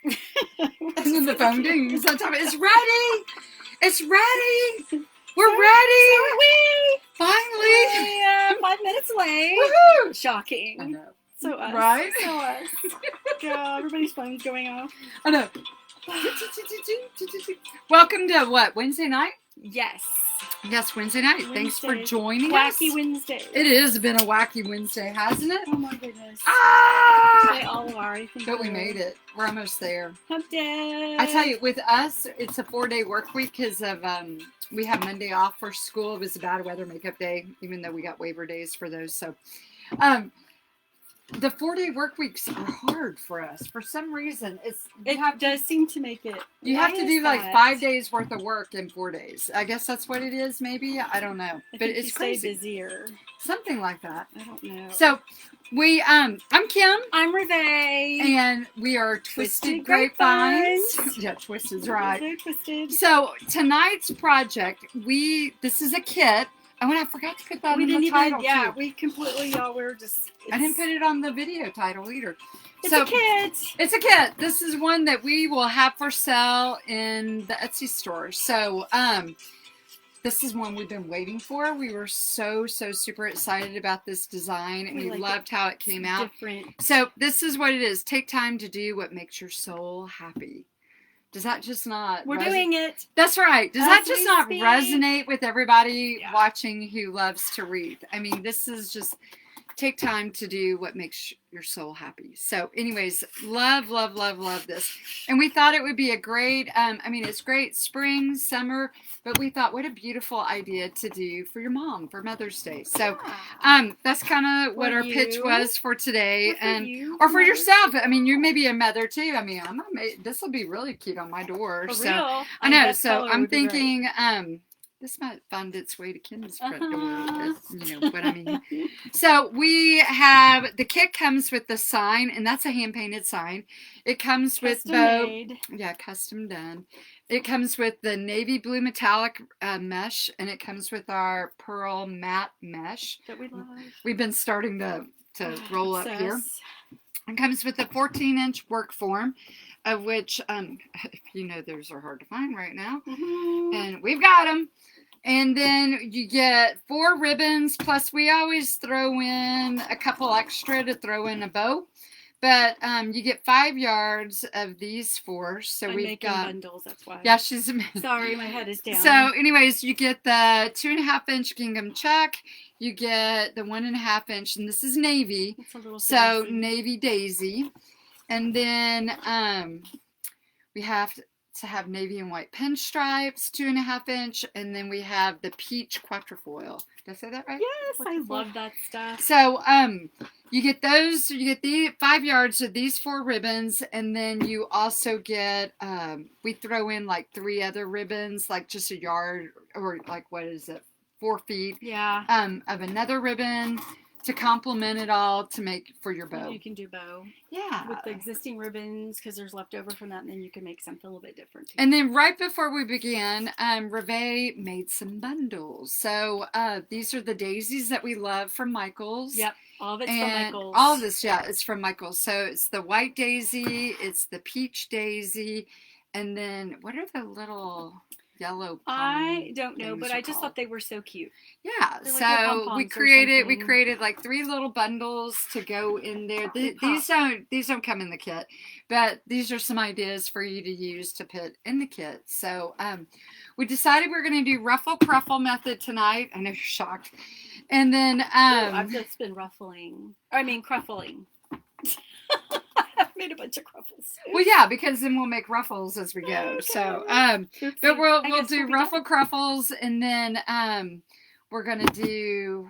And then the phone dings on top of it. It's ready! It's ready! We're ready! So are we! Finally! 5 minutes late. Woohoo! Shocking. I know. So us. Right? So us. God, everybody's phone's going off. I know. Welcome to what? Wednesday night? Yes. Yes, Wednesday night. Wednesday. Thanks for joining us. Wacky Wednesday. It has been a wacky Wednesday, hasn't it? Oh my goodness. Ah! They all are. I think. But we made it. We're almost there. Hump day. I tell you, with us, it's a 4-day work week because of we have Monday off for school. It was a bad weather makeup day, even though we got waiver days for those. So, the 4-day work weeks are hard for us. For some reason, does seem to make it. You have to do like 5 days worth of work in 4 days. I guess that's what it is. Maybe I don't know, but it's you crazy. Stay busier. Something like that. I don't know. So we I'm Kim. I'm Reve. And we are Twisted Grapevines. Yeah, Twisted's right. They're twisted. So tonight's project, this is a kit. Oh, and I forgot to put that in the title too. We completely, y'all, we're just. I didn't put it on the video title either. It's a kit. It's a kit. This is one that we will have for sale in the Etsy store. So, this is one we've been waiting for. We were so super excited about this design, and we loved how it came out. Different. So this is what it is. Take time to do what makes your soul happy. Does that just not... We're doing it. That's right. Does that just not speak. resonate with everybody watching who loves to wreath? I mean, this is just... Take time to do what makes your soul happy. So anyways, love this. And we thought it would be a great, I mean, it's great spring, summer, but we thought what a beautiful idea to do for your mom for Mother's Day. So that's kind of what our pitch was for today. Or for yourself. I mean, you may be a mother too. I mean, this will be really cute on my door. For so real. I know. So I'm thinking, this might find its way to Kim's front door. You know what I mean. So we have, the kit comes with the sign, and that's a hand-painted sign. It comes with custom done. It comes with the navy blue metallic mesh, and it comes with our pearl matte mesh. That we love. We've been starting to roll up here. It comes with a 14-inch work form, of which, you know, those are hard to find right now. And we've got them. And then you get 4 ribbons, plus we always throw in a couple extra to throw in a bow. But you get 5 yards of these 4. So we've got bundles, that's why. Yeah, she's amazing. Sorry, my head is down. So anyways, you get the 2.5-inch gingham check. You get the 1.5-inch, and this is navy. It's a little so navy daisy. And then we have to have navy and white pinstripes, 2.5-inch, and then we have the peach quatrefoil. Did I say that right? Yes, I love that stuff. So you get those. You get the 5 yards of these 4 ribbons, and then you also get we throw in like 3 other ribbons, like just a yard, or like what is it, 4 feet? Yeah. Of another ribbon to complement it all to make for your bow. You can do bow. Yeah. With the existing ribbons, because there's leftover from that, and then you can make something a little bit different too. And then right before we began, Reve made some bundles. So these are the daisies that we love from Michaels. Yep. All of it's from Michaels. All of this, yeah, it's from Michaels. So it's the white daisy, it's the peach daisy, and then what are the little yellow? I don't know, but I just thought they were so cute. Yeah, so we created like 3 little bundles to go in there. These don't come in the kit, but these are some ideas for you to use to put in the kit. So we decided we're going to do ruffle cruffle method tonight. I know you're shocked. And then I've just been cruffling. I've made a bunch of cruffles. Well, yeah, because then we'll make ruffles as we go. Okay. So, but we'll do ruffle cruffles, and then we're gonna do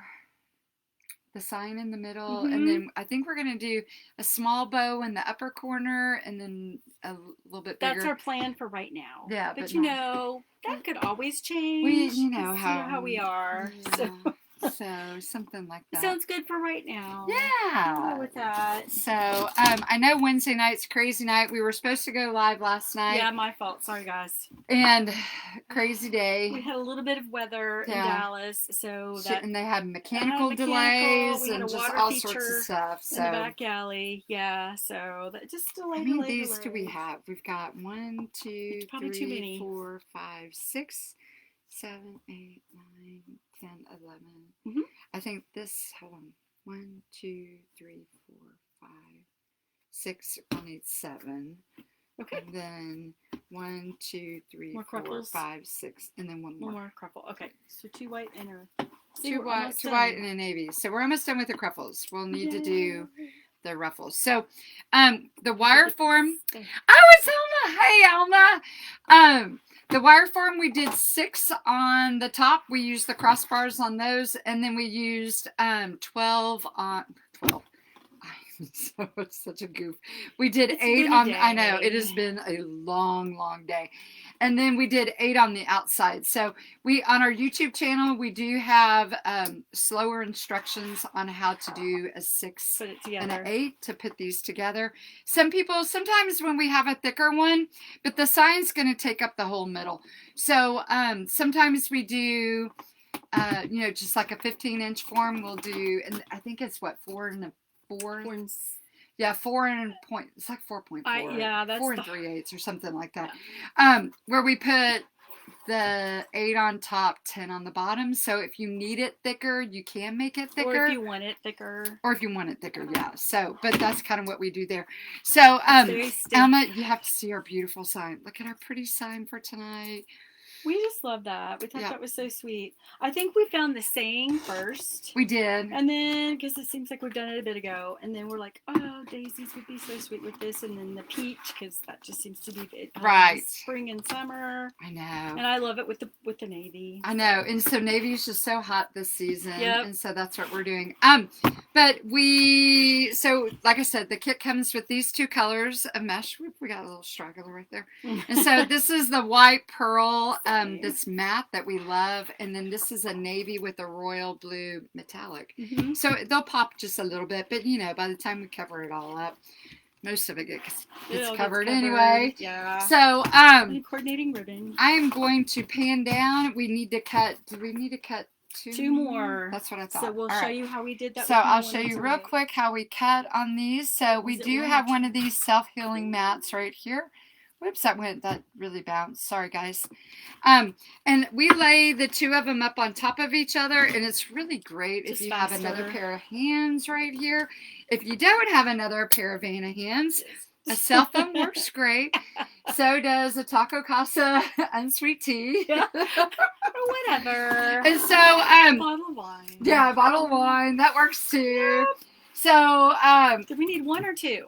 the sign in the middle, and then I think we're gonna do a small bow in the upper corner, and then a little bit bigger. That's our plan for right now. Yeah, but you know that could always change. You know how we are. Yeah. So. So something like that. Sounds good for right now. Yeah. I'll go with that. So I know Wednesday night's crazy night. We were supposed to go live last night. Yeah, my fault. Sorry, guys. And crazy day. We had a little bit of weather in Dallas, so that and they had mechanical delays and just all sorts of stuff. So in the back alley, yeah. So that just delayed. How many days do we have? We've got 1, 2, probably too 3, many. 4, 5, 6, 7, 8, 9, 10, 11. Mm-hmm. I think this. Hold on. 1, 2, 3, 4, 5, 6. I'll need 7. Okay. And then 1, 2, 3, more 4, cruffles. 5, 6, and then one more. One more cruffle. Okay. So 2 white and a. Two white and a navy. So we're almost done with the cruffles. We'll need to do the ruffles. So the wire form. Oh, it's Alma. Hey, Alma. The wire form, we did 6 on the top. We used the crossbars on those, and then we used 12 on 12. So it's such a goof. We did 8 on. I know it has been a long day, and then we did 8 on the outside. So we on our YouTube channel we do have slower instructions on how to do a 6 and an 8 to put these together. Sometimes when we have a thicker one, but the sign's going to take up the whole middle. So sometimes we do, just like a 15-inch form. We'll do, and I think it's what 4 and a 4. Yeah, 4 and point. It's like 4.4. Yeah, that's 4 and 3/8 or something like that. Yeah. Where we put the 8 on top, 10 on the bottom. So if you need it thicker, you can make it thicker. Or if you want it thicker. Yeah. So, but that's kind of what we do there. So, Alma, you have to see our beautiful sign. Look at our pretty sign for tonight. We just love that. We thought that was so sweet. I think we found the saying first. We did. And then, because it seems like we've done it a bit ago, and then we're like, oh, daisies would be so sweet with this, and then the peach, because that just seems to be right. Spring and summer. I know. And I love it with the navy. I know. And so navy is just so hot this season. Yep. And so that's what we're doing. But so like I said, the kit comes with these 2 colors of mesh. We got a little straggler right there. And so this is the white pearl. This matte that we love, and then this is a navy with a royal blue metallic. Mm-hmm. So they'll pop just a little bit, but by the time we cover it all up, most of it gets covered anyway. Yeah. So coordinating ribbon. I am going to pan down. We need to cut. Do we need to cut 2 more? That's what I thought. So we'll show you how we did that. So I'll show you real quick how we cut on these. So we do have one of these self-healing mats right here. Whoops, that really bounced. Sorry, guys. And we lay the 2 of them up on top of each other, and it's really great if you have another pair of hands right here. If you don't have another pair of Vanna hands, a cell phone works great. So does a Taco Casa unsweet tea. Yeah. Whatever. And so, bottle of wine. Yeah, a bottle of wine. That works too. Yep. So, do we need 1 or 2?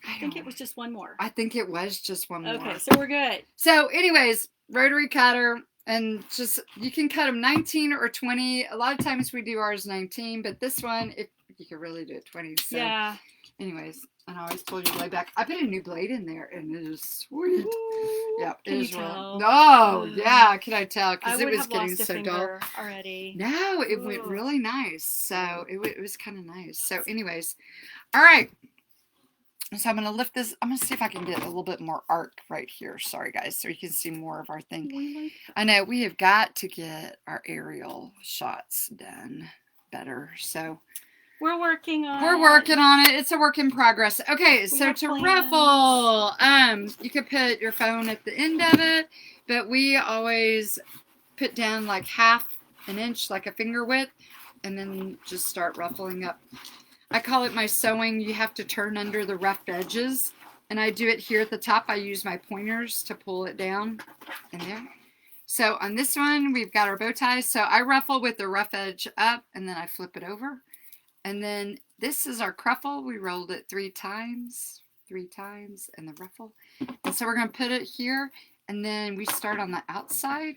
I think it was just 1 more. I think it was just 1 more. Okay, so we're good. So anyways, rotary cutter, and just, you can cut them 19 or 20. A lot of times we do ours 19, but this one, you could really do it 20. So yeah. Anyways, and I always told you way back, I put a new blade in there, and it is sweet. Ooh, yeah, it is real. No, oh, yeah, can I tell? Because it was have getting lost a so dull finger already. No, it went really nice. So it was kind of nice. So anyways, all right. So I'm going to lift this. I'm going to see if I can get a little bit more arc right here. Sorry, guys, so you can see more of our thing. I know we have got to get our aerial shots done better. So we're working on it. It's a work in progress. Okay, so to ruffle, you could put your phone at the end of it, but we always put down like half an inch, like a finger width, and then just start ruffling up. I call it my sewing. You have to turn under the rough edges. And I do it here at the top. I use my pointers to pull it down in there. So on this one, we've got our bow ties. So I ruffle with the rough edge up, and then I flip it over. And then this is our cruffle. We rolled it 3 times, and the ruffle. And so we're going to put it here, and then we start on the outside.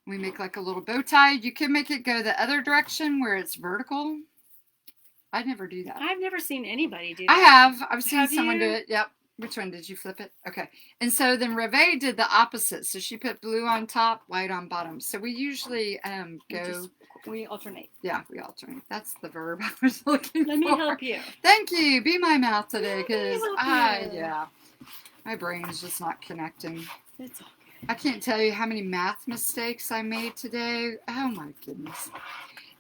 We make like a little bow tie. You can make it go the other direction where it's vertical. I never do that. I've never seen anybody do that. I have. I've seen someone do you? it. Yep. Which one? Did you flip it? Okay. And so then Reve did the opposite. So she put blue on top, white on bottom. So we usually go We alternate. Yeah, we alternate. That's the verb I was looking Let me for. help you. Thank you. Be my mouth today, Let me because help you. my brain's just not connecting. It's all good. I can't tell you how many math mistakes I made today. Oh my goodness.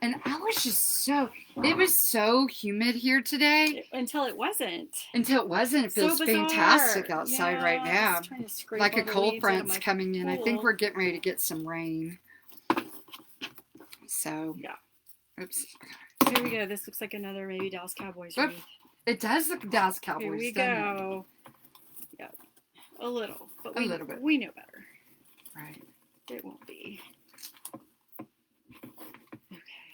And I was just it was so humid here today. Until it wasn't. Until it wasn't. It feels So bizarre. fantastic outside right I now. was trying to scrape Like all a the cold weeds out of front's my coming in. I think pool. we're getting ready to get some rain. So, Yeah. Oops. Here we go. This looks like another maybe Dallas Cowboys Whoop. wreath. It does look Dallas Cowboys. Here we doesn't it? go. Yeah. A little. But A little bit. we know better. Right. It won't be.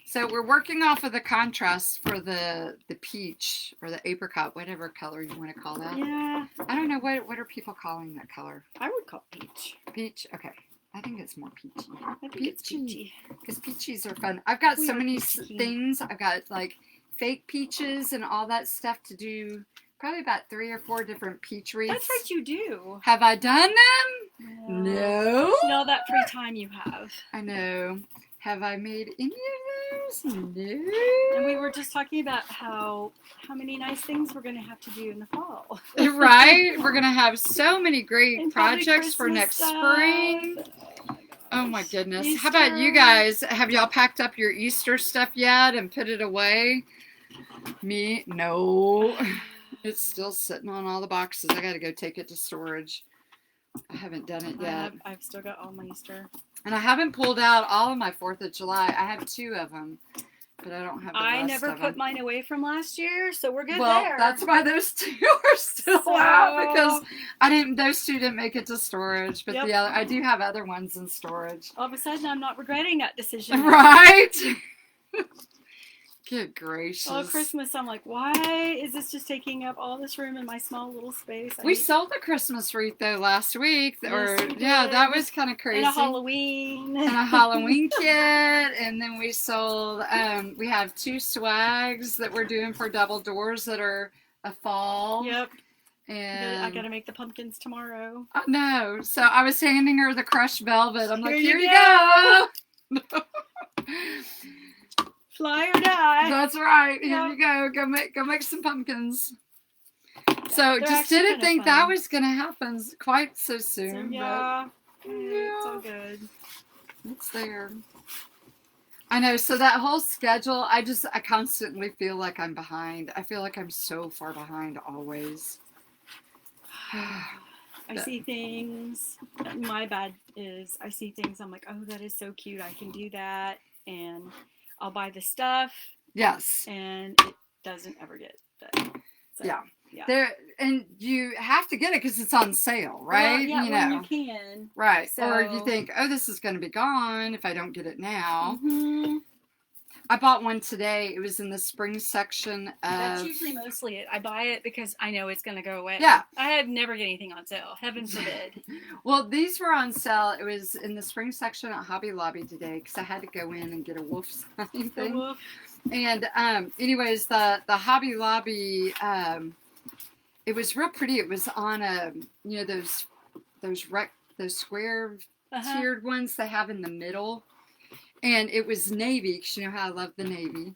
So we're working off of the contrast for the peach or the apricot, whatever color you want to call that. Yeah. I don't know what are people calling that color. I would call it peach. Peach. Okay. I think it's more peachy. I think it's peachy. Because peaches are fun. I've got We so are many peachy. things. I've got like fake peaches and all that stuff to do. Probably about 3 or 4 different peach wreaths. That's what you do. Have I done them? No. Look at all that free time you have. I know. Have I made any of those? No. And we were just talking about how many nice things we're going to have to do in the fall. Right? We're going to have so many great And probably projects for Christmas next stuff. spring. Oh my Oh my goodness. Easter. How about you guys? Have y'all packed up your Easter stuff yet and put it away? Me? No. It's still sitting on all the boxes. I got to go take it to storage. I haven't done it yet. I've still got all my Easter. And I haven't pulled out all of my 4th of July. I have 2 of them, but I don't have the I rest never of put them. mine away from last year, so we're good Well, there. that's why those 2 are still So- out, because those 2 didn't make it to storage, but Yep. the other, I do have other ones in storage. All of a sudden, I'm not regretting that decision. Right? Good gracious. All Christmas, I'm like, why is this just taking up all this room in my small little space? We sold the Christmas wreath though last week, Yes, we yeah, did. that was kind of crazy. And a Halloween. And a Halloween kit, and then we sold. We have 2 swags that we're doing for double doors that are a fall. Yep. And I gotta make the pumpkins tomorrow. Oh, no. So I was handing her the crushed velvet. I'm like, Here here you you go. Fly or die. That's right. Here Yep. you go. Go make some pumpkins. So they're just actually didn't kinda think fun. that was going to happen quite so So, soon. yeah. It's all good. But it's there. I know. So that whole schedule, I constantly feel like I'm behind. I feel like I'm so far behind always. I see things. My bad is I see things. I'm like, oh, that is so cute. I can do that, and I'll buy the stuff, Yes. and it doesn't ever get done. So, Yeah. Yeah. There, and you have to get it because it's on sale, right? Well, yeah, you when know. you can. Right. So- Or you think, oh, this is going to be gone if I don't get it now. Mm-hmm. I bought one today. It was in the spring section of... That's usually mostly it. I buy it because I know it's going to go away. Yeah. I have never get anything on sale. Heaven forbid. Well, these were on sale. It was in the spring section at Hobby Lobby today because I had to go in and get a wolf sign thing. Woof. And anyways, the Hobby Lobby, it was real pretty. It was on those square Uh-huh. tiered ones they have in the middle, and it was navy because you know how I love the navy,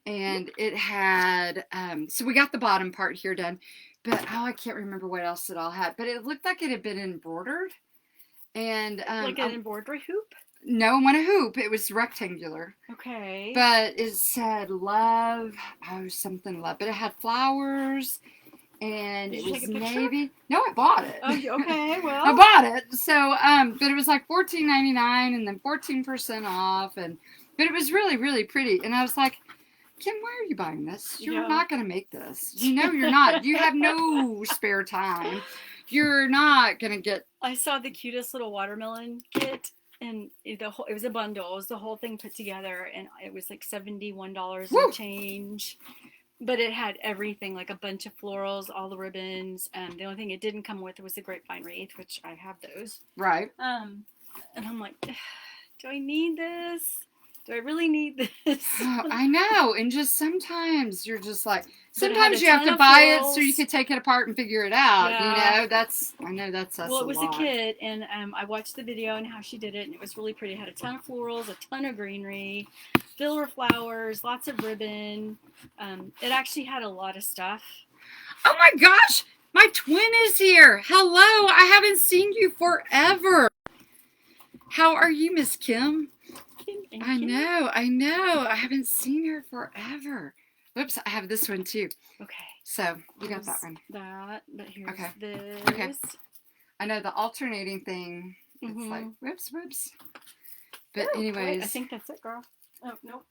and it had so we got the bottom part here done, but I can't remember what else it all had, but it looked like it had been embroidered, and Like an embroidery hoop? no, it wasn't a hoop. It was rectangular, Okay. but it said love, something love, but it had flowers. And Did it you was take a picture? navy. No, I bought it. Oh, okay. Well. I bought it. So, but it was like $14.99 and then 14% off, but it was really, really pretty. And I was like, Kim, why are you buying this? You're Yeah. not going to make this. You know you're not. You have no spare time. You're not going to get. I saw the cutest little watermelon kit, and it was a bundle. It was the whole thing put together, and it was like $71 Woo! and change. But it had everything, like a bunch of florals, all the ribbons. The only thing it didn't come with was the grapevine wreath, which I have those. Right. And I'm like, do I need this? Do I really need this? Oh, I know. And just sometimes you're just like, But it had sometimes a you have ton to of buy it so florals. you can take it apart and figure it out. Yeah. You know, I know that's us Well, a it was lot. a kid, and I watched the video and how she did it, and it was really pretty. It had a ton of florals, a ton of greenery, filler flowers, lots of ribbon. It actually had a lot of stuff. Oh my gosh, my twin is here. Hello, I haven't seen you forever. How are you, Miss Kim? I know. I haven't seen her forever. Whoops, I have this one too. Okay. So you got that one. That, but here's Okay. this. Okay. I know the alternating thing. It's like whoops. But anyways, wait, I think that's it, girl. Oh nope.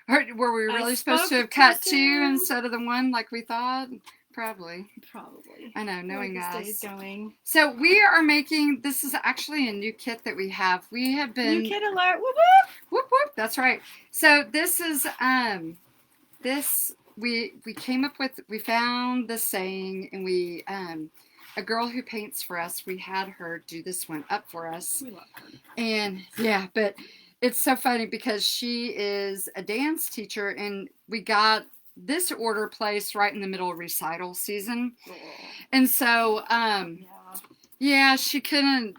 Were we really supposed to have cut two instead of the one like we thought? Probably. Probably. I know, knowing us. This day is going. So we are making, this is actually a new kit that we have. We have been. New kit alert. Whoop whoop. Whoop whoop. That's right. So this is we came up with, we found this saying, and we a girl who paints for us, we had her do this one up for us. We love her. And yeah, but it's so funny because she is a dance teacher, and we got this order placed right in the middle of recital season. And so yeah, she couldn't,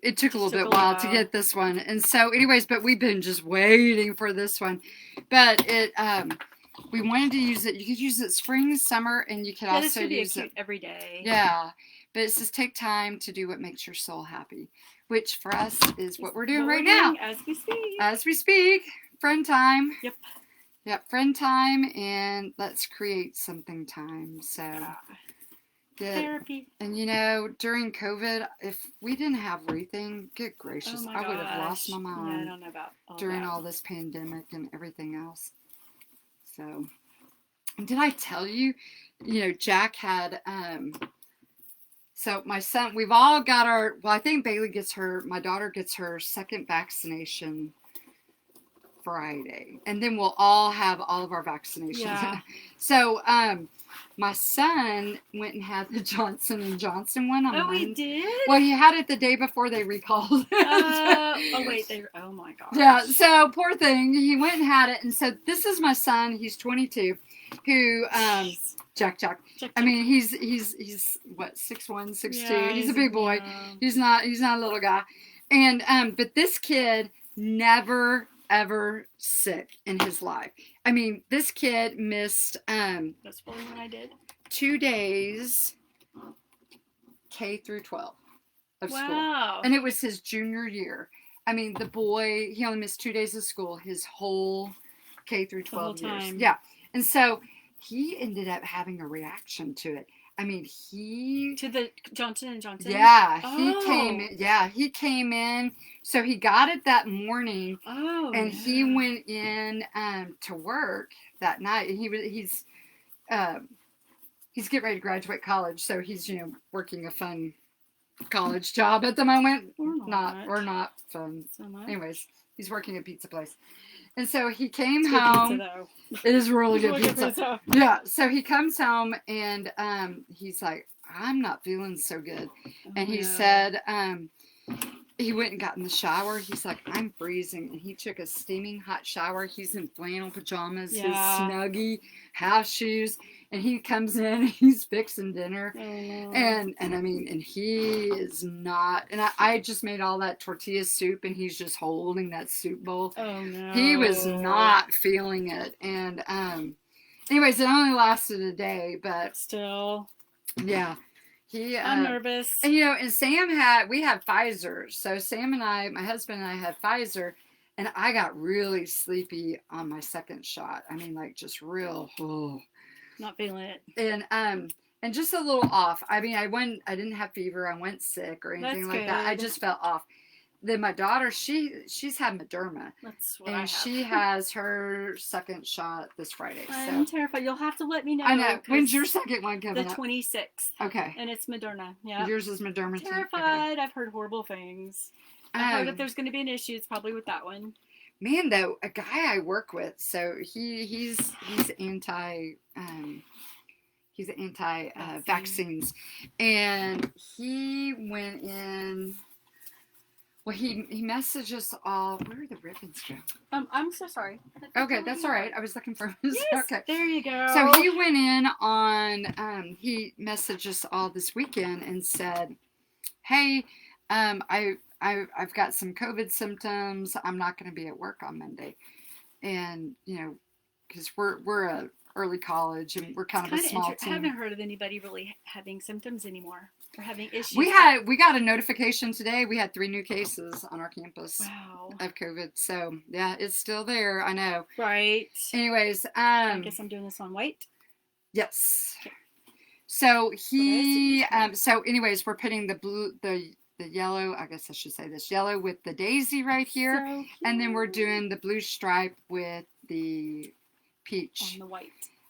it took a little bit while to get this one. And so anyways, but we've been just waiting for this one. But it we wanted to use it. You could use it spring, summer, and you could also use it every day. Yeah. But it says take time to do what makes your soul happy, which for us is what we're doing right now. As we speak. As we speak. Friend time. Yep. Yep, friend time, and let's create something time. So good. Therapy. And you know, during COVID, if we didn't have wreathing, good gracious, I would have lost my mind. Yeah, I don't know about during all this pandemic and everything else. So, did I tell you, Jack had, so my son, we've all got I think Bailey my daughter gets her second vaccination Friday. And then we'll all have all of our vaccinations. Yeah. So, my son went and had the Johnson & Johnson one on Monday. He did? Well, he had it the day before they recalled it. Oh my gosh. Yeah, so poor thing. He went and had it. And so this is my son. He's 22, who, Jack. I mean, he's what, 6'1", 6'2". Yeah, he's a big boy. Yeah. He's not a little guy. And, but this kid never ever sick in his life. I mean, this kid missed that's probably what I did. 2 days K through 12 of school. Wow. And it was his junior year. I mean, the boy, he only missed 2 days of school his whole K through 12 years. Time. Yeah. And so he ended up having a reaction to it. I mean, to the Johnson & Johnson? Yeah, Oh. He came in. So he got it that morning. Oh. And he went in to work that night. And he's getting ready to graduate college, so he's working a fun college job at the moment. Or not fun. So much. Anyways, he's working at a pizza place. And so he came it's home. Good pizza, though. It is really good Really pizza. good pizza. Yeah. So he comes home and he's like, I'm not feeling so good. And he said, he went and got in the shower. He's like, I'm freezing. And he took a steaming hot shower. He's in flannel pajamas, his Snuggie, house shoes. And he comes in, he's fixing dinner. And I mean, and he is not, and I just made all that tortilla soup and he's just holding that soup bowl. Oh no. He was not feeling it. And anyways, it only lasted a day, but still. Yeah. I'm nervous. And and we had Pfizer. So Sam and I, my husband and I had Pfizer, and I got really sleepy on my second shot. I mean, like just real not feeling it. And just a little off. I mean, I didn't have fever, I went sick or anything like that. I just felt off. Then my daughter, she's had Moderna. That's what I have. And she has her second shot this Friday. I'm terrified. You'll have to let me know. I know. When's your second one coming up? The 26th. Okay. And it's Moderna. Yeah. Yours is Moderna too? Terrified. Okay. I've heard horrible things. I've heard if there's going to be an issue, it's probably with that one. Man, though, a guy I work with, so he's anti vaccines, and he went in. Well, he messaged us all. Where are the ribbons go? I'm so sorry. Okay, that's all right. I was looking for his. Yes, Okay. there you go. So he went in on. He messaged us all this weekend and said, "Hey, I've got some COVID symptoms. I'm not going to be at work on Monday, and because we're a early college and we're kind of a small I team. haven't heard of anybody really having symptoms anymore or having issues. We got a notification today. We had 3 new cases on our campus of COVID. So yeah, it's still there. I know. Right. Anyways, I guess I'm doing this on white. Yes. Okay. So anyways, we're putting the yellow. I guess I should say this yellow with the daisy right here, So and then we're doing the blue stripe with the peach on the white.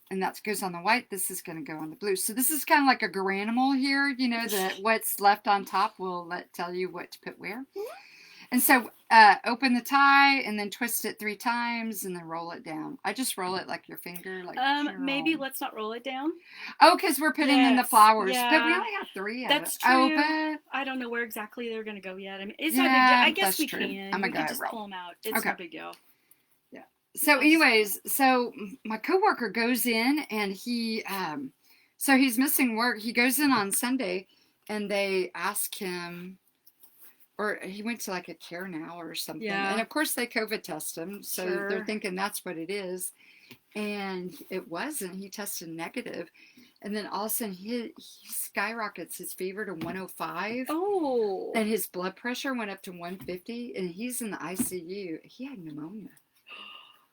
And that goes on the white. This is going to go on the blue. So this is kind of like a granimal here. That what's left on top will tell you what to put where. And so open the tie and then twist it 3 times and then roll it down. I just roll it like your finger. Maybe let's not roll it down. Oh, because we're putting in the flowers. Yeah. But we only have 3 of it. That's true. Oh, but I don't know where exactly they're going to go yet. I mean, it's not a big deal. I guess we true. can. I'm We going can to just roll. pull them out. It's no big deal. So anyways, my coworker goes in and he's missing work. He goes in on Sunday and they ask him, or he went to like a Care Now or something. Yeah. And of course they COVID test him. So they're thinking that's what it is. And it wasn't. He tested negative. And then all of a sudden he skyrockets his fever to 105. Oh. And his blood pressure went up to 150 and he's in the ICU. He had pneumonia.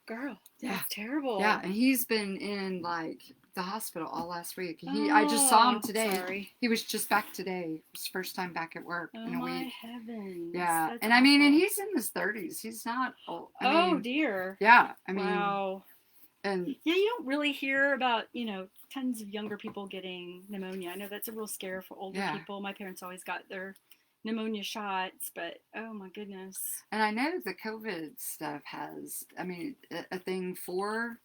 Girl, that's terrible. Yeah, and he's been in like the hospital all last week. I just saw him today. Sorry. He was just back today. His first time back at work in a week. Oh my heavens. Yeah, That's and awful. I mean, and he's in his 30s. He's not old. I mean, dear. Yeah, I mean, wow. And yeah, you don't really hear about tons of younger people getting pneumonia. I know that's a real scare for older people. My parents always got their pneumonia shots, but oh my goodness. And I know the COVID stuff has, a thing for,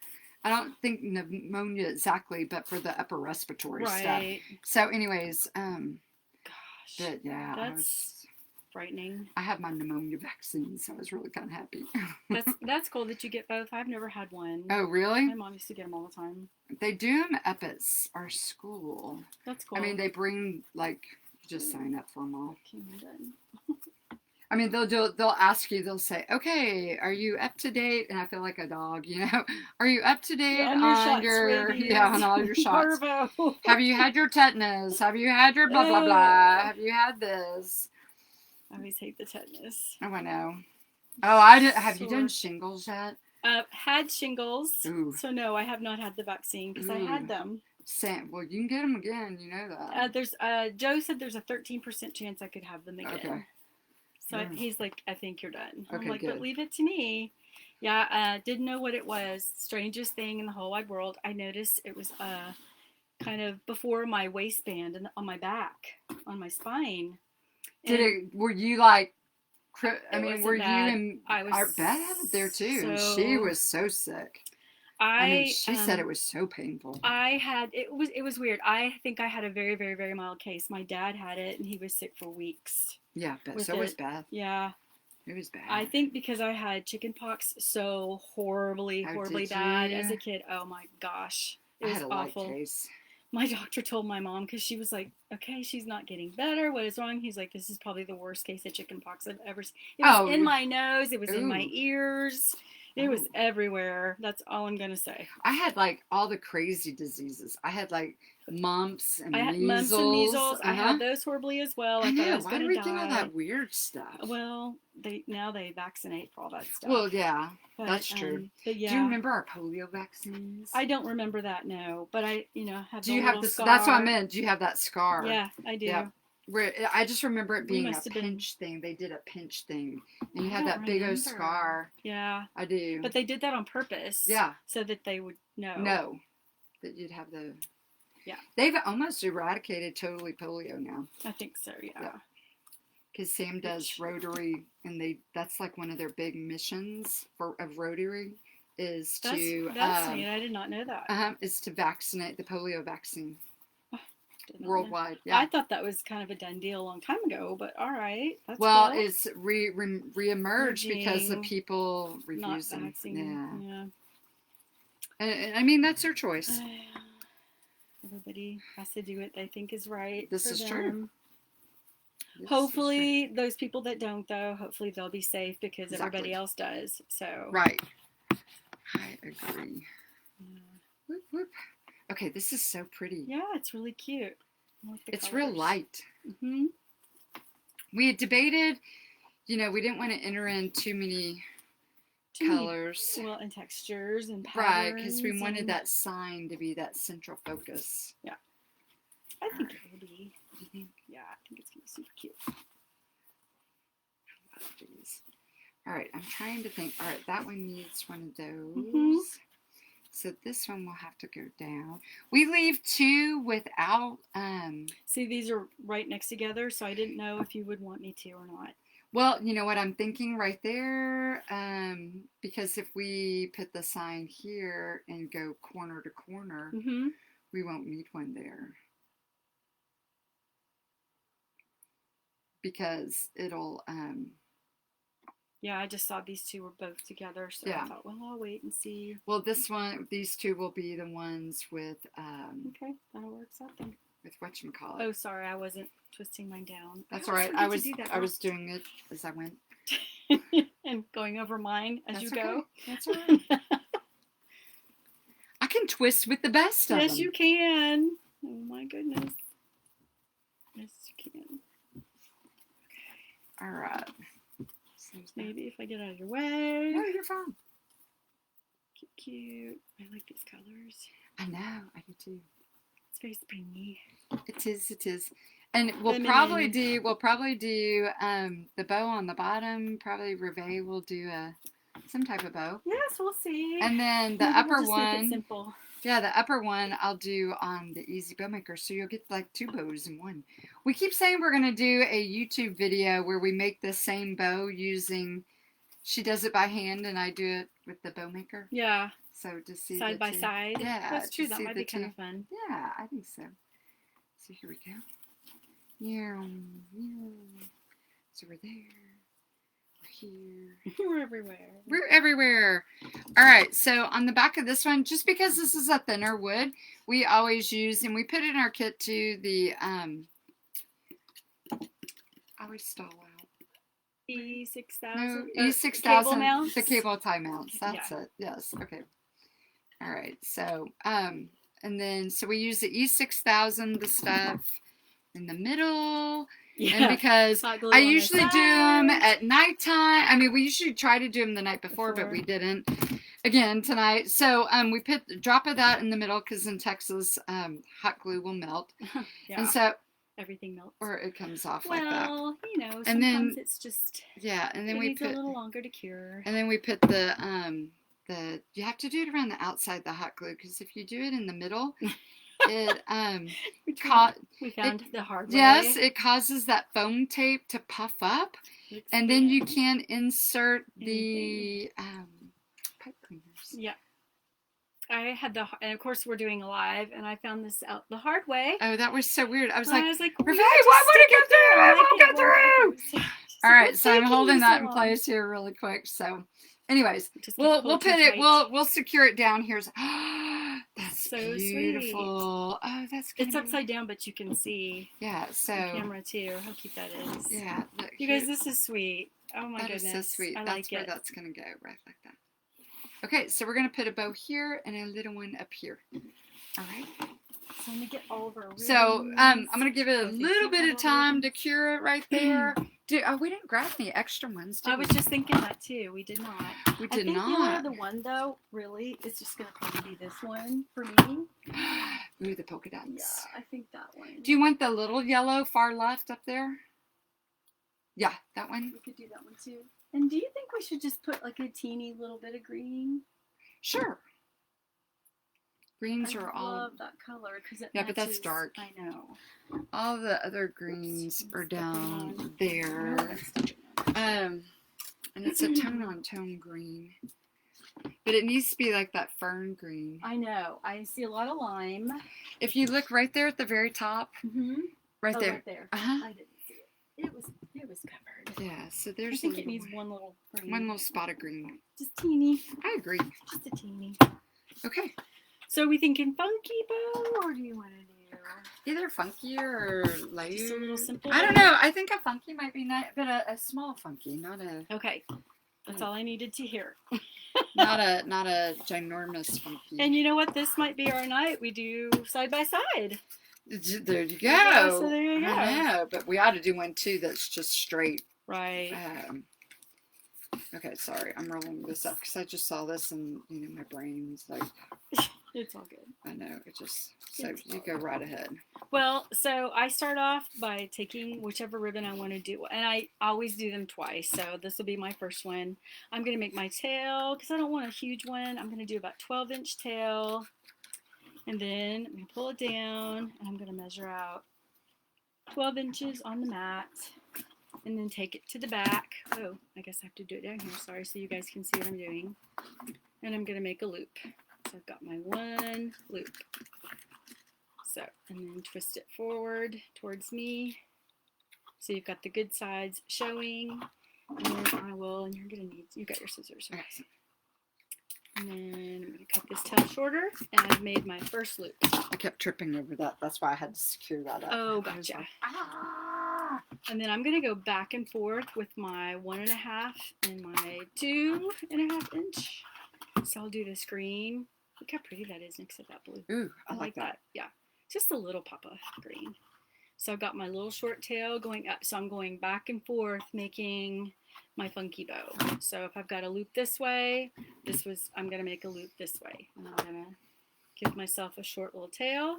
I don't think pneumonia exactly, but for the upper respiratory stuff. So anyways, gosh, but yeah, that's frightening. I have my pneumonia vaccine, so I was really kind of happy. That's cool that you get both. I've never had one. Oh, really? My mom used to get them all the time. They do them up at our school. That's cool. I mean, they bring just sign up for them all. Okay, I'm done. I mean, they'll ask you, they'll say, okay, are you up to date? And I feel like a dog, are you up to date on all your shots? Have you had your tetanus? Have you had your blah, blah, blah? Have you had this? I always hate the tetanus. Oh, I know. Oh, have you done shingles yet? Had shingles. Ooh. So no, I have not had the vaccine because I had them. Well, you can get them again. You know that. Joe said there's a 13% chance I could have them again. Okay. So he's like, I think you're done. Okay, I'm like, good. but leave it to me. Yeah, didn't know what it was. Strangest thing in the whole wide world. I noticed it was kind of before my waistband and on my back, on my spine. Were you like, were you bad. and our Beth had it there too? So, she was so sick. She said it was so painful. It was weird. I think I had a very, very, very mild case. My dad had it and he was sick for weeks. Yeah, but so was Beth. Yeah. It was bad. I think because I had chickenpox so horribly bad as a kid. Oh my gosh. It was awful. Light case. My doctor told my mom because she was like, okay, she's not getting better. What is wrong? He's like, this is probably the worst case of chickenpox I've ever seen. It was in my nose. It was in my ears. It was everywhere. That's all I'm going to say. I had all the crazy diseases. I had mumps and measles. I had mumps and measles. I had those horribly as well. I thought I was why going do to we get all that weird stuff? Well, now they vaccinate for all that stuff. Well, yeah, that's true. But yeah. Do you remember our polio vaccines? I don't remember that, no. But I, have do you have the scar. That's what I meant. Do you have that scar? Yeah, I do. Yeah. I just remember it being a pinch thing. They did a pinch thing. And you had that big old scar. Yeah. I do. But they did that on purpose. Yeah. So that they would know. No. That you'd have the... Yeah. They've almost eradicated totally polio now. I think so, yeah. Because Sam does Rotary, and that's one of their big missions of Rotary is That's neat. I did not know that. Is to vaccinate the polio vaccine. worldwide. Yeah. I thought that was kind of a done deal a long time ago, but all right. That's well, cool. it's re-emerged because of people refusing. Yeah. And I mean, that's their choice. Everybody has to do what they think is right. This is true. Hopefully, those people that don't, though, hopefully they'll be safe because everybody else does. So right. I agree. Yeah. Whoop, whoop. Okay, this is so pretty. Yeah, it's really cute. It's real light. Mm-hmm. We had debated, we didn't want to enter in too many colors. Well, and textures and patterns. Right, because we wanted that sign to be that central focus. Yeah. I think it will be. Yeah, I think it's going to be super cute. I love these. All right, I'm trying to think. All right, that one needs one of those. Mm-hmm. So this one will have to go down. We leave 2 without... See, these are right next together, so I didn't know if you would want me to or not. Well, you know what I'm thinking right there? Because if we put the sign here and go corner to corner, mm-hmm. we won't need one there. Because it'll... Yeah, I just saw these 2 were both together, so I thought, well, I'll wait and see. Well, these 2 will be the ones with... okay, that'll work out then. With whatchamacallit. Oh, sorry, I wasn't twisting mine down. That's all right. I was doing it as I went. And going over mine as you go. That's all right. I can twist with the best of them. Yes, you can. Oh, my goodness. Yes, you can. Okay. All right. Maybe if I get out of your way. No, you're fine. Cute. I like these colors. I know. I do too. It's very springy. It is. And we'll probably do the bow on the bottom. Probably Reveille will do some type of bow. Yes, we'll see. And then the upper one. Make it simple. Yeah, the upper one I'll do on the Easy Bow Maker, so you'll get like 2 bows in one. We keep saying we're going to do a YouTube video where we make the same bow using, she does it by hand and I do it with the bow maker. Yeah. So to see side by side. Yeah. That's true. That might be kind of fun. Yeah, I think so. So here we go. So we're there. Here. We're everywhere. We're everywhere. All right, so on the back of this one, just because this is a thinner wood, we always use, and we put it in our kit too, the, I always stall out. E6000? No, E6000, the cable tie mounts. That's it. Yes, okay. All right, so, and then, so we use the E6000, the stuff in the middle. Yeah. And because I usually do them at nighttime. I mean, we usually try to do them the night before, but we didn't. Again, tonight. So we put a drop of that in the middle because in Texas, hot glue will melt. Yeah. And so everything melts. Or it comes off like that. Well, you know, sometimes and then, it's just and then we put a little longer to cure. And then we put the you have to do it around the outside, the hot glue, because if you do it in the middle, it we found the hard way. Yes, it causes that foam tape to puff up, and then you can insert the pipe cleaners. Yeah. I had and of course we're doing a live, and I found this out the hard way. Oh, that was so weird. I was like, Reveille, why would it go through? It won't go through. All right, so I'm holding that in place here really quick. So, anyways, we'll put it. We'll secure it down here. That's so beautiful. Sweet. Oh, that's good. It's upside down, but you can see. Yeah, so the camera too. How cute that is. Yeah, look, you guys, this is sweet. Oh my goodness, that is so sweet. I That's like where it. That's gonna go, right like that. Okay, so we're gonna put a bow here and a little one up here. All right. So I'm gonna get all of our rings. So I'm gonna give it a little bit of time to cure it right there. We didn't grab any extra ones, did we? I was just thinking that too. We did not. We did not. I think the one though, really, is just gonna probably be this one for me. Ooh, the polka dots. Yeah, I think that one. Do you want the little yellow far left up there? Yeah, that one. We could do that one too. And do you think we should just put like a teeny little bit of green? Sure. Greens are all. I love that color because it matches, but that's dark. I know. All the other greens are down there. And it's a tone-on-tone green. But it needs to be like that fern green. I know. I see a lot of lime. If you look right there at the very top, right there. Right there. Uh-huh. I didn't see it. It was covered. Yeah, so there's I think it needs one little green. one little spot of green. Just teeny. I agree. Just a teeny. Okay. So are we thinking funky bow, or do you want to do either funky or light? just a little simple? I don't know. I think a funky might be nice, but a small funky, not a. Okay, that's all I needed to hear. not a ginormous funky. And you know what? This might be our night. We do side by side. There you go. Yeah, so there you go. I know, but we ought to do one too that's just straight. Right. Okay, sorry, I'm rolling this up because I just saw this and my brain's like. It's all good. I know, it just, so you go right ahead. Well, so I start off by taking whichever ribbon I want to do, and I always do them twice, so this will be my first one. I'm going to make my tail, because I don't want a huge one. I'm going to do about 12-inch tail, and then I'm going to pull it down, and I'm going to measure out 12 inches on the mat, and then take it to the back. Oh, I guess I have to do it down here, sorry, so you guys can see what I'm doing. And I'm going to make a loop. So I've got my one loop. So, and then twist it forward towards me. So you've got the good sides showing. And then I will, and you're going to need, you got your scissors. Okay. And then I'm going to cut this tail shorter, and I've made my first loop. I kept tripping over that. That's why I had to secure that up. Oh, gotcha. And then I'm going to go back and forth with my 1.5 and my 2.5 inch. So I'll do this green. Look how pretty that is next to that blue. Ooh, I like that. Yeah, just a little pop of green. So I've got my little short tail going up. So I'm going back and forth making my funky bow. So if I've got a loop this way, I'm going to make a loop this way. And I'm going to give myself a short little tail.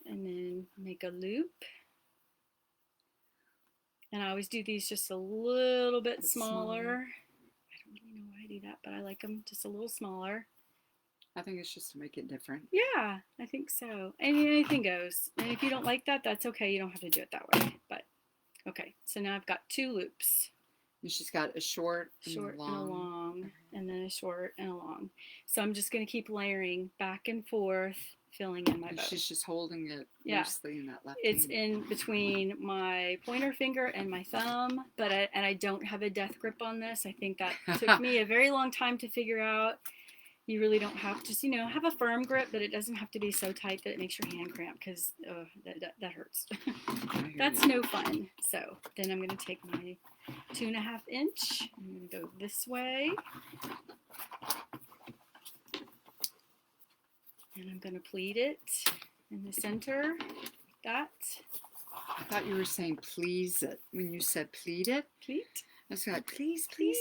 And then make a loop. And I always do these just a little bit smaller. I don't really know why I do that, but I like them just a little smaller. I think it's just to make it different. Yeah, I think so. And anything goes. And if you don't like that, that's okay. You don't have to do it that way. But okay, so now I've got 2 loops. And she's got a short and a long, and then a short and a long. So I'm just going to keep layering back and forth, filling in my bow. She's just holding it loosely in that left It's hand. in between my pointer finger and my thumb, but I don't have a death grip on this. I think that took me a very long time to figure out. You really don't have to, just, have a firm grip, but it doesn't have to be so tight that it makes your hand cramp, because that hurts. That's no fun. So then I'm going to take my 2.5 inch. I'm going to go this way. And I'm going to pleat it in the center, like that. I thought you were saying please it when you said pleat it. Pleat? I was like, please pleat.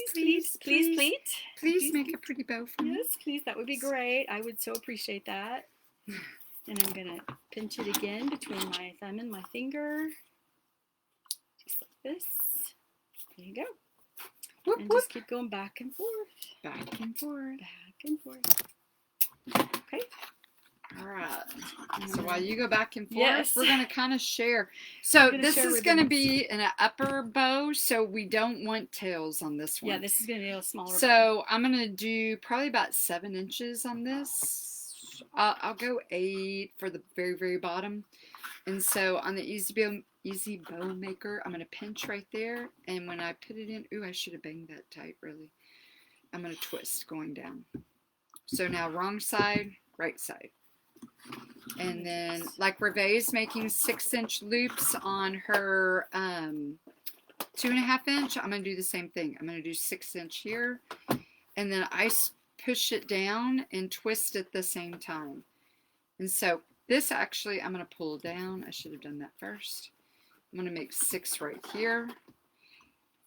Please make a pretty bow for me. Yes, please. That would be great. I would so appreciate that. And I'm going to pinch it again between my thumb and my finger. Just like this. There you go. Whoop, And whoop. just keep going back and forth. Back and forth. Back and forth. Okay. All right. So while you go back and forth, Yes. we're going to kind of share. So this share is with going to them. be an upper bow, so we don't want tails on this one. Yeah, this is going to be a smaller bow. So I'm going to do probably about 7 inches on this. I'll go 8 for the very, very bottom. And so on the Easy Bow Maker, I'm going to pinch right there. And when I put it in, ooh, I should have banged that tight, really. I'm going to twist going down. So now wrong side, right side. And then, like Revee's making 6-inch loops on her 2.5 inch, I'm going to do the same thing. I'm going to do 6 inch here. And then I push it down and twist at the same time. And so this actually, I'm going to pull down. I should have done that first. I'm going to make 6 right here.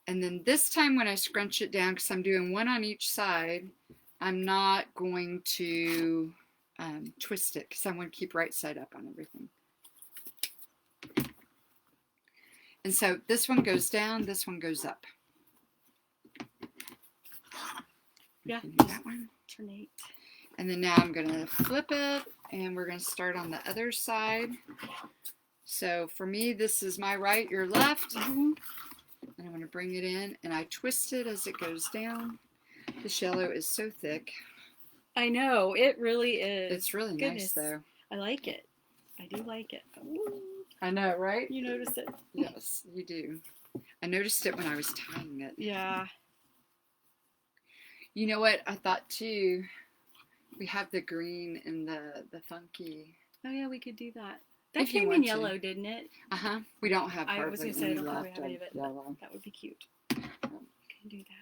And then this time when I scrunch it down, because I'm doing 1 on each side, I'm not going to twist it, because I want to keep right side up on everything. And so this one goes down, this one goes up. Yeah. That one. Alternate. And then now I'm going to flip it, and we're going to start on the other side. So for me, this is my right, your left. And I'm going to bring it in, and I twist it as it goes down. This yellow is so thick. I know, it really is. It's really nice, though. I like it. I do like it. Ooh. I know, right? You notice it? Yes, you do. I noticed it when I was tying it. Yeah. You know what? I thought, too, we have the green and the funky. Oh, yeah, we could do that. That came in yellow, didn't it? Uh-huh. We don't have I was hardly going to say, I any don't left probably have any of it. yellow. That would be cute. We can do that.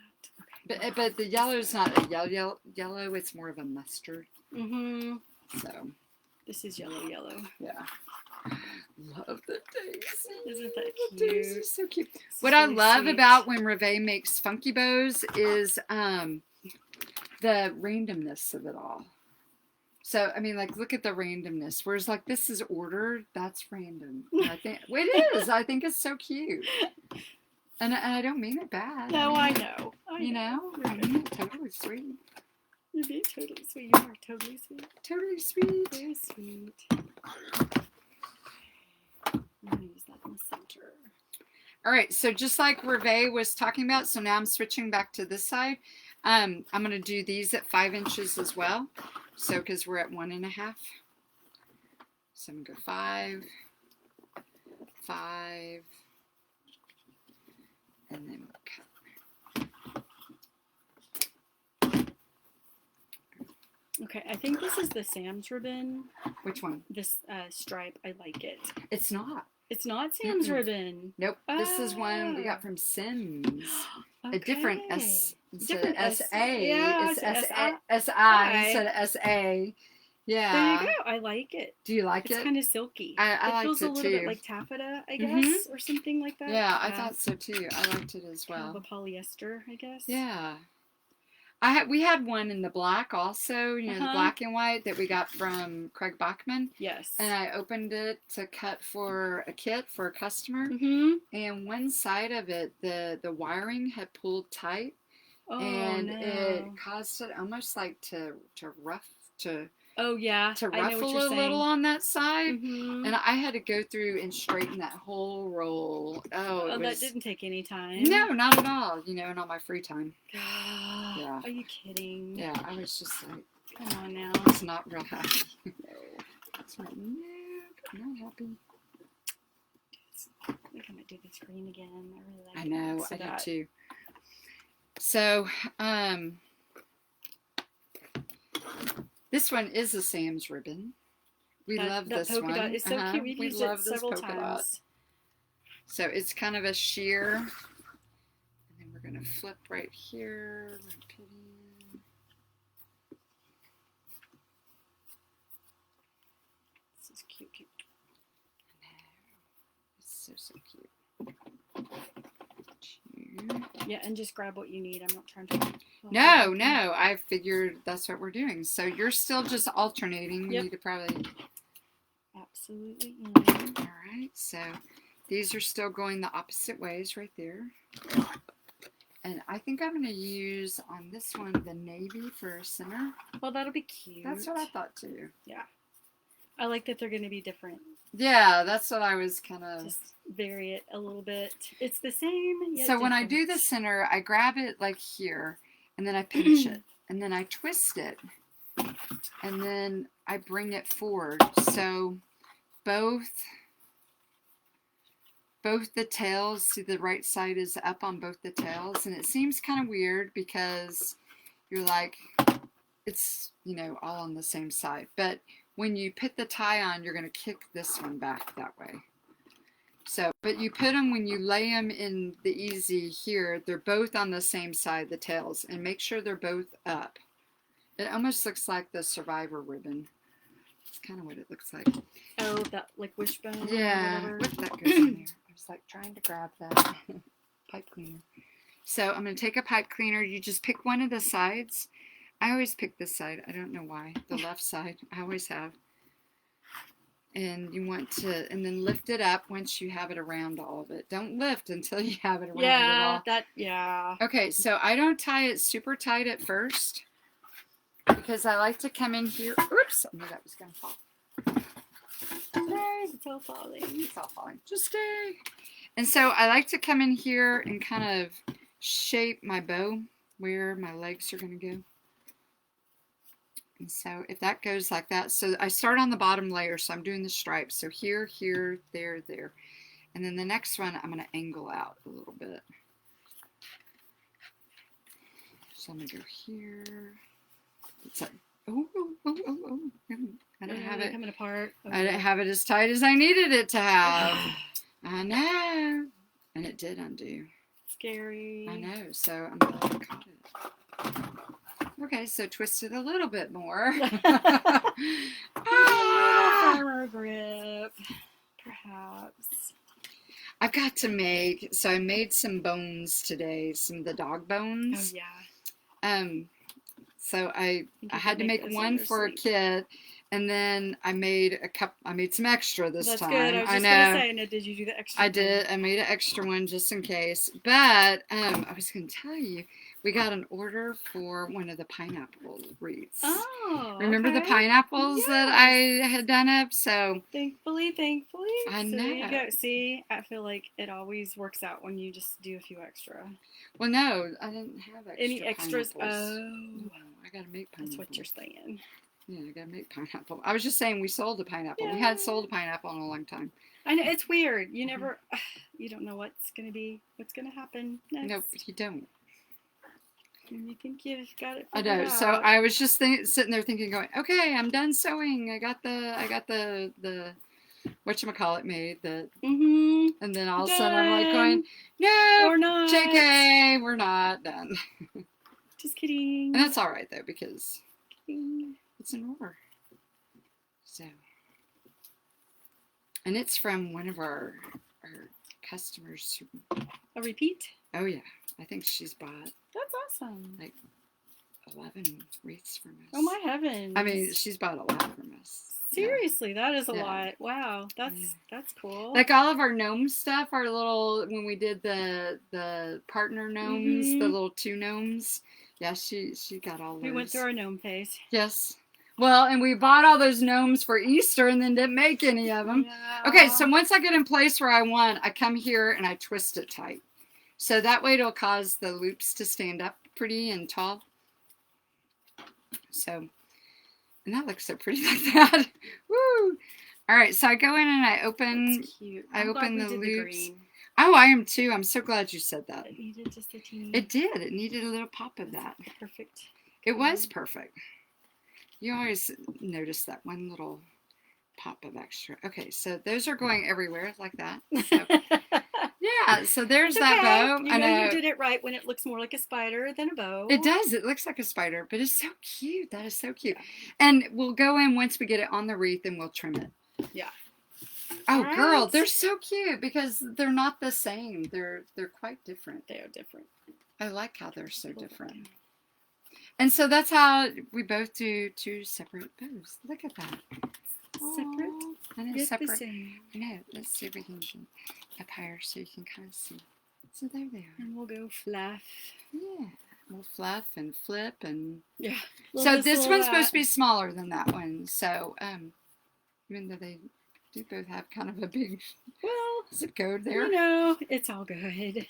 Okay. But the yellow is not a yellow. It's more of a mustard. Mm-hmm. So. This is yellow. Yeah. Love the daisy. Isn't that cute? The daisy's so cute. What I love about when Wreath makes funky bows is the randomness of it all. So, I mean, like, look at the randomness. Whereas, like, this is ordered. That's random. And I think, well, it is. I think it's so cute. And I don't mean it bad. No, I know. You know? I mean it totally sweet. You're being totally sweet. You are totally sweet. Totally sweet. Very sweet. I'm going to use that in the center. All right. So, just like Wreath was talking about, so now I'm switching back to this side. I'm going to do these at 5 inches as well. So, because we're at 1.5. So, I'm going to go 5, 5, and then cut. Okay, I think this is the Sam's ribbon. Which one? This stripe, I like it. It's not. It's not Sam's ribbon. Nope. This is one we got from Sims. Okay. A different S instead of Different S-A. yeah, It's S-I. S-I instead of S-A. Yeah. There you go. I like it. Do you like it? It's kind of silky. I it liked feels it a little too. bit like taffeta, I guess, or something like that. Yeah, I thought so too. I liked it as well. Kind of a polyester, I guess. Yeah. We had one in the black also, you know, the black and white that we got from Craig Bachman. Yes. And I opened it to cut for a kit for a customer. Mm-hmm. And one side of it, the wiring had pulled tight. Oh, and no. it caused it almost like to ruffle a little on that side. Mm-hmm. And I had to go through and straighten that whole roll. That didn't take any time. No, not at all. You know, in all my free time. Yeah. Are you kidding? Yeah, I was just like, come on now. It's not real happy. No. It's like, no, I'm not happy. I think I'm going to do this green again. I really like it. I know, I do too. So, this one is a Sam's ribbon. We love this one. Dot is so cute. We've used it several times. So it's kind of a sheer. And then we're going to flip right here. This is cute. I know. It's so cute. Yeah, and just grab what you need. I'm not trying to... No. I figured that's what we're doing. So you're still just alternating. We need to probably... Absolutely. All right. So these are still going the opposite ways right there. And I think I'm going to use on this one the navy for center. Well, that'll be cute. That's what I thought too. Yeah. I like that they're going to be different. Yeah, that's what I was kind of... Just vary it a little bit. It's the same, yet So when I different. do the center, I grab it like here, and then I pinch it, and then I twist it, and then I bring it forward. So both the tails, see the right side is up on both the tails, and it seems kind of weird because you're like, it's, you know, all on the same side. But when you put the tie on, you're going to kick this one back that way. So, but you put them, when you lay them in the easy here, they're both on the same side, the tails, and make sure they're both up. It almost looks like the Survivor ribbon. It's kind of what it looks like. Oh, that like wishbone? Yeah, or what that goes in there. I was like trying to grab that pipe cleaner. So I'm going to take a pipe cleaner. You just pick one of the sides. I always pick this side. I don't know why. The left side. I always have. And you want to, and then lift it up once you have it around all of it. Don't lift until you have it around it all. Yeah. Okay, so I don't tie it super tight at first because I like to come in here. Oops, I knew that was going to fall. It's all falling. It's all falling. Just stay. And so I like to come in here and kind of shape my bow where my legs are going to go. And so if that goes like that, so I start on the bottom layer, so I'm doing the stripes. So here, here, there, there. And then the next one, I'm going to angle out a little bit. So I'm going to go here. It's like, oh. I didn't have it coming apart. Okay. I didn't have it as tight as I needed it to have. I know. And it did undo. Scary. I know. So I'm glad I caught it. Okay, so twist it a little bit more. Firmer grip, perhaps. I've got to make, so I made some bones today, some of the dog bones. Oh yeah. So I had to make one for a kit, and then I made some extra this time. That's good. I was just gonna say, now, did you do the extra? I did. I made an extra one just in case. But I was gonna tell you, we got an order for one of the pineapple wreaths. Oh, remember okay. the pineapples that I had done up? So thankfully. I know. There you go. See, I feel like it always works out when you just do a few extra. Well, no, I didn't have extra. Any extras? Pineapples. Oh, no, I gotta make pineapple. That's what you're saying. Yeah, I gotta make pineapple. I was just saying we sold a pineapple. Yeah. We had sold a pineapple in a long time. I know, it's weird. You never, you don't know what's gonna happen next. Nope, you don't. And you think you've got it. I know. Out. So I was just sitting there thinking, going, okay, I'm done sewing. I got the whatchamacallit made. And then all of a sudden I'm like going, no, we're not. JK, we're not done. Just kidding. And that's all right though, because it's an order. So, and it's from one of our customers. A repeat? Oh yeah, I think she's bought. That's awesome. Like 11 wreaths from us. Oh my heavens! I mean, she's bought a lot from us. Seriously, that is a lot. Wow, that's cool. Like all of our gnome stuff, our little, when we did the partner gnomes, the little 2 gnomes. Yeah, she got all those. We went through our gnome phase. Yes. Well, and we bought all those gnomes for Easter and then didn't make any of them. Yeah. Okay, so once I get in place where I want, I come here and I twist it tight. So that way it'll cause the loops to stand up pretty and tall. So, and that looks so pretty like that. Woo! All right, so I go in and I open. That's cute. I open the did loops. The green. Oh, I am too. I'm so glad you said that. It needed just a teeny. It did. It needed a little pop of that. Perfect. It was perfect. You always notice that one little pop of extra. Okay, so those are going everywhere like that. So, yeah, so there's that bow. You know you did it right when it looks more like a spider than a bow. It does. It looks like a spider, but it's so cute. That is so cute. And we'll go in once we get it on the wreath and we'll trim it. Yeah. Oh, right. Girl, they're so cute because they're not the same. They're quite different. They are different. I like how they're so different. And so that's how we both do 2 separate bows. Look at that. Separate? I know, separate. The same. I know. Let's see if we can get up higher so you can kind of see. So there they are. And we'll go fluff. Yeah. We'll fluff and flip and... Yeah. So this one's supposed to be smaller than that one. So, even though they do both have kind of a big zip code there. You know, it's all good.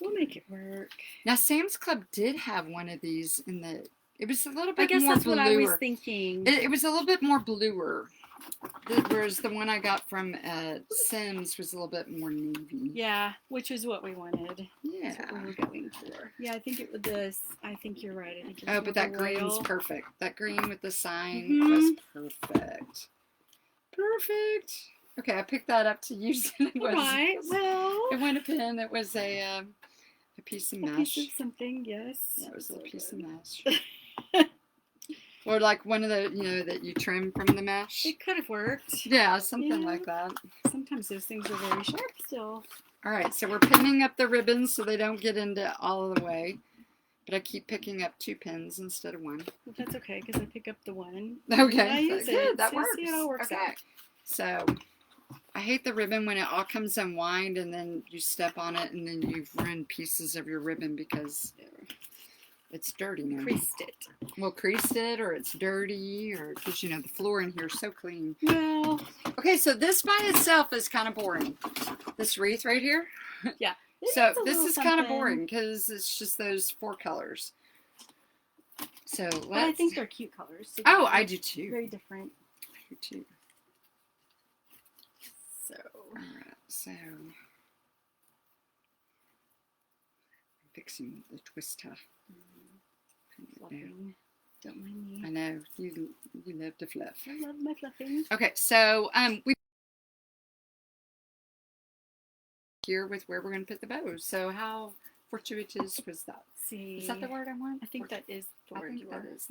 We'll make it work. Now, Sam's Club did have one of these in the... It was a little bit more bluer. I guess that's what I was thinking. It was a little bit more bluer. Whereas the one I got from Sims was a little bit more navy. Yeah, which is what we wanted. Yeah. That's what we were going for. Yeah, I think it was this. I think you're right. I think oh, but that green's perfect. That green with the sign was perfect. Perfect. Okay, I picked that up to use it. It was, right. Well, it wasn't a pin. It was a piece of mesh. A piece of something, yes. Yeah, it was a little piece of mesh. Or like one of the, that you trim from the mesh. It could have worked. Yeah, something like that. Sometimes those things are very sharp still. All right, so we're pinning up the ribbons so they don't get into all of the way. But I keep picking up 2 pins instead of 1. Well, that's okay, because I pick up the 1. Okay, I use good, that so works. See, it all works out. So, I hate the ribbon when it all comes unwind and then you step on it and then you've ruined pieces of your ribbon because it's dirty now. Creased it. Well, creased it, or it's dirty, or because the floor in here is so clean. Well, okay, so this by itself is kind of boring. This wreath right here. Yeah, So this is kind of boring because it's just those 4 colors. So let's. But I think they're cute colors. Oh, I do too. Very different. I do too. So. All right. So I'm fixing the twist tie. Fluffing. Don't mind me. I know you love to fluff. I love my fluffing. Okay, so we here with where we're going to put the bows. So how fortuitous was that? See, Is that the word I want? I think that is the word I think you that are. is.